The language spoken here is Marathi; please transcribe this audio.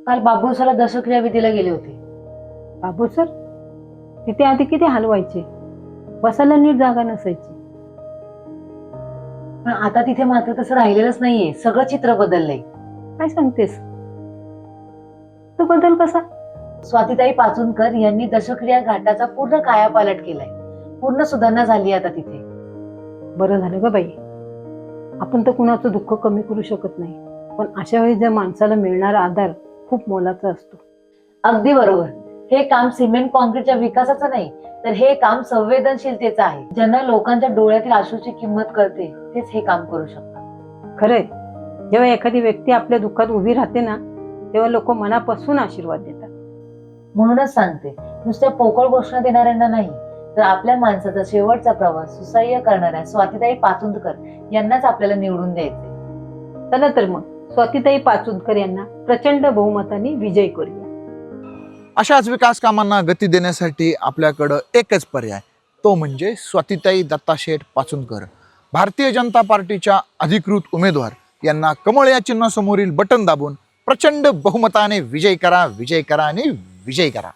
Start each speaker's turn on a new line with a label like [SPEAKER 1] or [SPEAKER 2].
[SPEAKER 1] काल बाबूसाला दशक्रिया विधीला गेले होते.
[SPEAKER 2] बाबू सर, तिथे आधी किती हलवायचे, बसायला नीट जागा नसायची.
[SPEAKER 1] पण आता तिथे मात्र तसं राहिलेलंच नाहीये. सगळं चित्र बदललंय.
[SPEAKER 2] काय सांगतेस तू? बदल कसा?
[SPEAKER 1] स्वातीताई पाचुनकर यांनी दशक्रिया घाटाचा पूर्ण कायापालट केलाय. पूर्ण सुधारणा झाली आता तिथे.
[SPEAKER 2] बरं झालं ग बाई. आपण तर कुणाचं दुःख कमी करू शकत नाही, पण अशा वेळी ज्या माणसाला मिळणारा आधार खूप मोलाचा असतो.
[SPEAKER 1] अगदी बरोबर. हे काम सिमेंट कॉन्क्रीटच्या विकासाचं नाही, तर हे काम संवेदनशीलतेचं आहे. ज्यांना लोकांच्या डोळ्यातील आशूची किंमत कळते तेच हे काम करू शकतात.
[SPEAKER 2] खरंय, जेव्हा एखादी व्यक्ती आपल्या दुःखात उभी राहते ना, तेव्हा लोक मनापासून आशीर्वाद देतात.
[SPEAKER 1] म्हणूनच सांगते, नुसत्या पोकळ घोषणा देणाऱ्यांना नाही, तर आपल्या माणसाचा शेवटचा प्रवास सुसह्य करणाऱ्या स्वातीताई पाचुंदकर यांनाच आपल्याला निवडून द्यायचे.
[SPEAKER 2] चला तर मग स्वातीताई पाचुंदकर यांना प्रचंड बहुमताने विजय करूया.
[SPEAKER 3] अशाच विकास कामांना गती देण्यासाठी आपल्याकडं एकच पर्याय, तो म्हणजे स्वातीताई दत्ताशेठ पाचुंदकर. भारतीय जनता पार्टीच्या अधिकृत उमेदवार यांना कमळ या चिन्हासमोरील बटन दाबून प्रचंड बहुमताने विजय करा, विजय करा आणि विजय करा.